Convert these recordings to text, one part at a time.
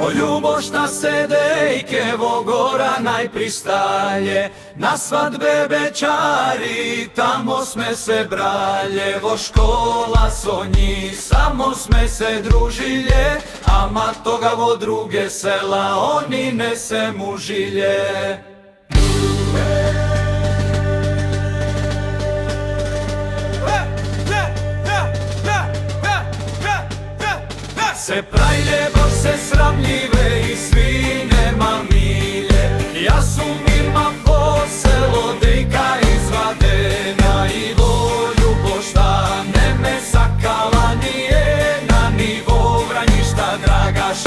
O ljubo šta se dejke vo gora najpristaje, na svadbe bečari, tamo sme se bralje, vo škola so njih, samo sme se družilje, ama toga vo druge sela, oni ne se mužilje. Se prajlje, bož se sramljive i svine mamilje, ja su mirma po selo dejka izvadena, i volju bošta ne me sakala nijena, ni vo Vranjišta Dragaš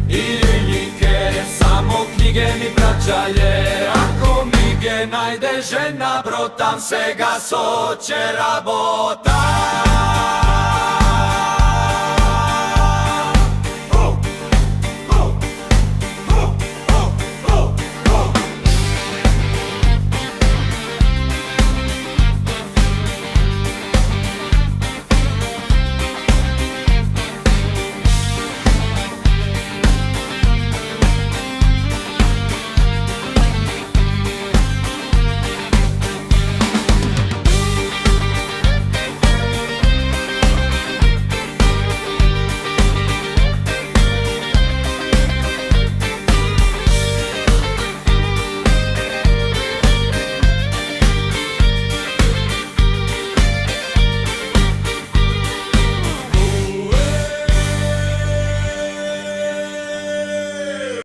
i Ljeljike, samo knjige mi braćalje. Ako mi ge najde žena, bro, tam se ga soće rabota.